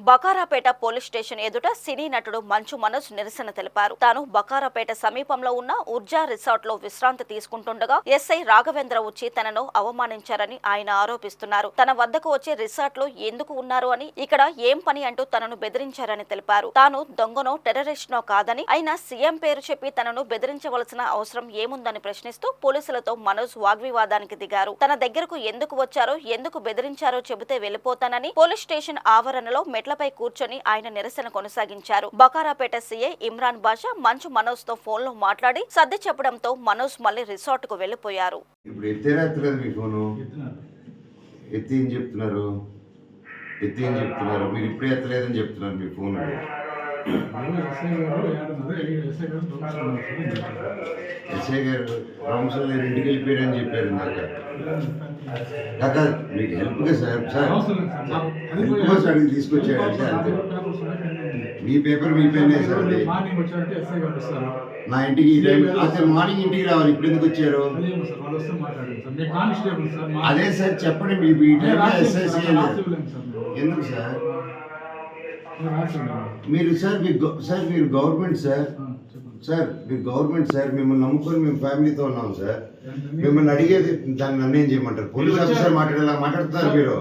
బకారాపేట police station ఎదుట సినీ నటుడు మంచు మనోజ్ నిరసన తెలిపారు. తాను బకారాపేట సమీపంలో ఉన్న ఉర్జా రిసార్ట్ లో విశ్రాంతి తీసుకుంటుండగా ఎస్ఐ రాఘవేంద్ర వచ్చి తనను అవమానించారని ఆయన ఆరోపిస్తున్నారు. తన వద్దకు వచ్చి రిసార్ట్ లో ఎందుకు ఉన్నారు అని, ఇక్కడ ఏం పని అంటూ తనను బెదిరించారని తెలిపారు. తాను దొంగనో టెర్రరిస్ట్నో కాదని, అయినా సీఎం పేరు చెప్పి తనను బెదిరించవలసిన అవసరం ఏముందని ప్రశ్నిస్తూ పోలీసులతో మనోజ్ వాగ్వివాదానికి దిగారు. తన దగ్గరకు ఎందుకు వచ్చారో, ఎందుకు బెదిరించారో చెబితే వెళ్లిపోతానని పోలీస్ స్టేషన్ ఆవరణలో మెట్లపై కూర్చొని ఆయన నిరసన కొనసాగించారు. బకారాపేట సీఐ ఇమ్రాన్ బాషా మంచు మనోజ్ తో ఫోన్ లో మాట్లాడి సర్ది చెప్పడంతో మనోజ్ మళ్లీ రిసార్ట్ కు వెళ్లిపోయారు. మీరు ఇప్పుడే ఎత్తలేదని చెప్తున్నారు మీ ఫోన్. ఎస్ఐ గారు రామసార్ ఇంటికి వెళ్ళిపోయారని చెప్పారు ఇందాక. మీకు హెల్ప్గా సార్ హెల్ప్ కోసం అడిగి తీసుకొచ్చాడు అంతే. మీ పేపర్ మీ పెన్నే సార్. నా ఇంటికి అసలు మార్నింగ్ ఇంటికి రావాలి. ఇప్పుడు ఎందుకు వచ్చారు? అదే సార్ చెప్పండి. మీ ఎస్ఐసి ఎందుకు సార్? మీరు సార్ మీరు గవర్నమెంట్ సార్ మీరు గవర్నమెంట్ సార్. మిమ్మల్ని నమ్ముకొని మేము ఫ్యామిలీతో ఉన్నాం సార్. మిమ్మల్ని అడిగేది దాన్ని నన్ను ఏం చేయమంటారు? పోలీస్ ఆఫీసర్ మాట్లాడేలా మాట్లాడుతున్నారు మీరు.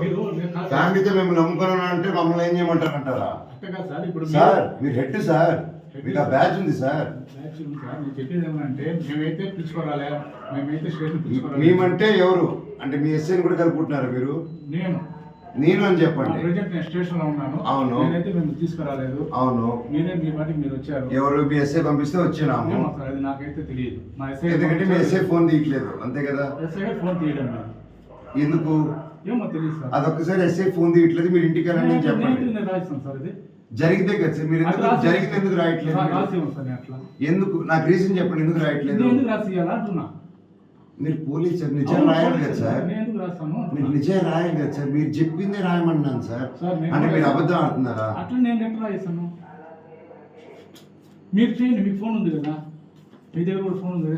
ఫ్యామిలీతో మిమ్మల్ని నమ్ముకొని అంటే మమ్మల్ని ఏం చేయమంటారు అంటారా? సార్ మీరు హెడ్ సార్, మీకు ఆ బ్యాచ్ ఉంది సార్. మేమంటే ఎవరు అంటే మీ ఎస్ఐని కూడా కలుపుకుంటున్నారు మీరు? నేను అని చెప్పండి. అవును, తీసుకురాలేదు. అవును, మీరు వచ్చారు. ఎవరు? మీ ఎస్ఐ పంపిస్తే వచ్చినాము. నాకైతే తెలియదు. ఎందుకంటే మీ ఎస్ఐ ఫోన్ తీయట్లేదు అంతే కదా? ఫోన్ తీయడం ఎందుకు ఏమో తెలియదు సార్. అదొక్కసారి ఎస్ఐ ఫోన్ తీయట్లేదు, మీరు ఇంటికి వెళ్ళండి చెప్పండి. రాయిస్తాం సార్. ఇది జరిగితే కదా సార్. మీరు జరిగితే ఎందుకు రాయట్లేదు? ఎందుకు? నాకు రీజన్ చెప్పండి ఎందుకు రాయట్లేదు. మీరు పోలీస్ సార్, నిజం రాయాలి కదా సార్. మీరు నిజం రాయాలి కదా సార్. మీరు చెప్పిందే రాయమన్నాను సార్. అంటే మీరు అబద్ధం ఆడుతున్నారా? అట్లా నేను ఎట్లా రాయిస్తాను? మీరు చేయండి, మీకు ఫోన్ ఉంది కదా, మీ దగ్గర కూడా ఫోన్ ఉంది.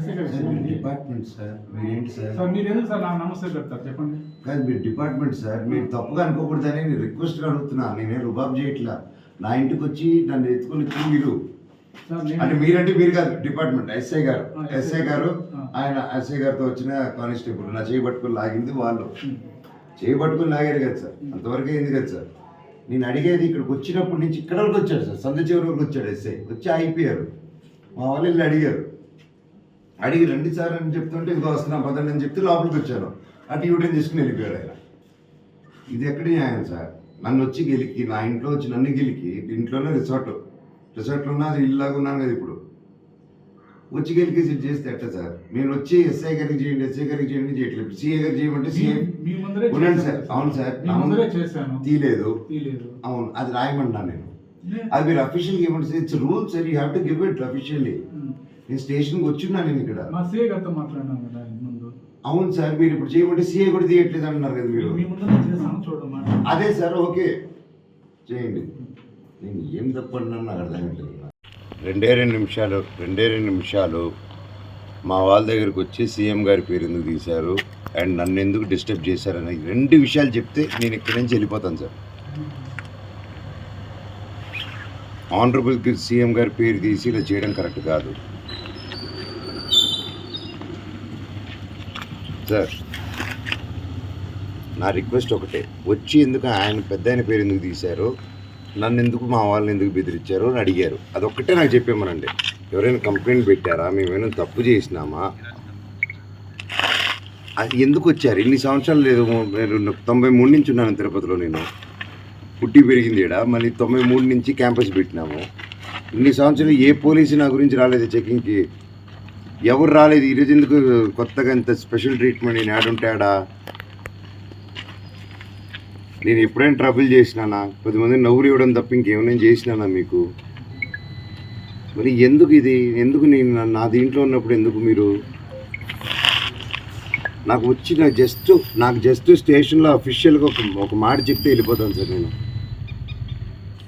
డిపార్ట్మెంట్ సార్, మీరేంటి సార్? సార్ మీరు ఎందుకు సార్ నాకు నమస్తే పెడతారు చెప్పండి? కాదు, మీరు డిపార్ట్మెంట్ సార్. మీరు తప్పుగా అనుకోకూడదని నేను రిక్వెస్ట్గా అడుగుతున్నా. నేనే రుబాబ్ చేయట్లా. నా ఇంటికి వచ్చి నన్ను ఎత్తుకొని మీరు అంటే మీరంటే మీరు కాదు, డిపార్ట్మెంట్ ఎస్ఐ గారు. ఎస్ఐ గారు ఆయన ఎస్ఐ గారితో వచ్చిన కానిస్టేబుల్ నా చేయి పట్టుకొని లాగింది వాళ్ళు. చేయి పట్టుకొని లాగారు కదా సార్. అంతవరకు అయింది కదా సార్. నేను అడిగేది ఇక్కడికి వచ్చినప్పటి నుంచి ఇక్కడ వరకు వచ్చాడు సార్. సంద చివరి వరకు వచ్చాడు ఎస్ఐ. వచ్చి అయిపోయారు. మా వాళ్ళు వెళ్ళి అడిగి రండి సార్ అని చెప్తుంటే ఇంకా వస్తున్నాం పదండి అని చెప్తే లోపలికి వచ్చాను. అటు యూటర్న్ తీసుకుని వెళ్ళిపోయాడు ఆయన. ఇది ఎక్కడి న్యాయం సార్? నన్ను వచ్చి గెలికి, నా ఇంట్లో వచ్చి నన్ను గెలికి, ఇంట్లోనే రిసార్ట్లో ఉన్నది ఇల్లాగా ఉన్నాను కదా. ఇప్పుడు వచ్చి గెలికేసి చేస్తే ఎట్లా సార్? నేను వచ్చి ఎస్ఐ గారికి చేయండి చేయట్లేదు. సిఏ గారికి చేయమంటే సిఏ ఉండండి సార్. అవును సార్, తీయలేదు. అవును, అది రాయమన్నా నేను. అది మీరు అఫీషియల్గా ఇవ్వండి sir. It's rule sir. You have to give it officially. నేను స్టేషన్కి వచ్చిన్నా నేను ఇక్కడ. అవును సార్, మీరు ఇప్పుడు చేయమంటే సిఏ కూడా తీయట్లేదు అంటున్నారు కదా మీరు. అదే సార్, ఓకే చేయండి. నేను ఏం తప్పన్నాను నాకు అర్థమవుతుంది. రెండే రెండు నిమిషాలు మా వాళ్ళ దగ్గరికి వచ్చి సీఎం గారి పేరు ఎందుకు తీశారు అండ్ నన్ను ఎందుకు డిస్టర్బ్ చేశారని 2 విషయాలు చెప్తే నేను ఇక్కడి నుంచి వెళ్ళిపోతాను సార్. ఆనరబుల్ సీఎం గారి పేరు తీసి ఇలా చేయడం కరెక్ట్ కాదు సార్. నా రిక్వెస్ట్ ఒకటే, వచ్చి ఎందుకు ఆయన పెద్ద ఆయన పేరు ఎందుకు తీశారు, నన్ను ఎందుకు మా వాళ్ళని ఎందుకు బెదిరించారు అని అడిగారు. అదొక్కటే నాకు చెప్పేమనండి. ఎవరైనా కంప్లైంట్ పెట్టారా, మేమైనా తప్పు చేసినామా, అది ఎందుకు వచ్చారు? ఇన్ని సంవత్సరాలు లేదు, నేను 93 నుంచి ఉన్నాను తిరుపతిలో. నేను పుట్టి పెరిగింది ఇక్కడ. మళ్ళీ 93 నుంచి క్యాంపస్ పెట్టినాము. ఇన్ని సంవత్సరాలు ఏ పోలీసు నా గురించి రాలేదు చెకింగ్కి. ఎవరు రాలేదు. ఈరోజు ఎందుకు కొత్తగా ఇంత స్పెషల్ ట్రీట్మెంట్? నేను యాడుంటాడా? నేను ఎప్పుడైనా ట్రబుల్ చేసినానా? 10 మంది నవ్వులు ఇవ్వడం తప్ప ఇంకేమైనా చేసినానా మీకు? మరి ఎందుకు ఇది? ఎందుకు నేను నా దీంట్లో ఉన్నప్పుడు ఎందుకు మీరు నాకు వచ్చి నాకు జస్ట్ స్టేషన్లో అఫీషియల్గా ఒక మాట చెప్తే వెళ్ళిపోతాను సార్ నేను.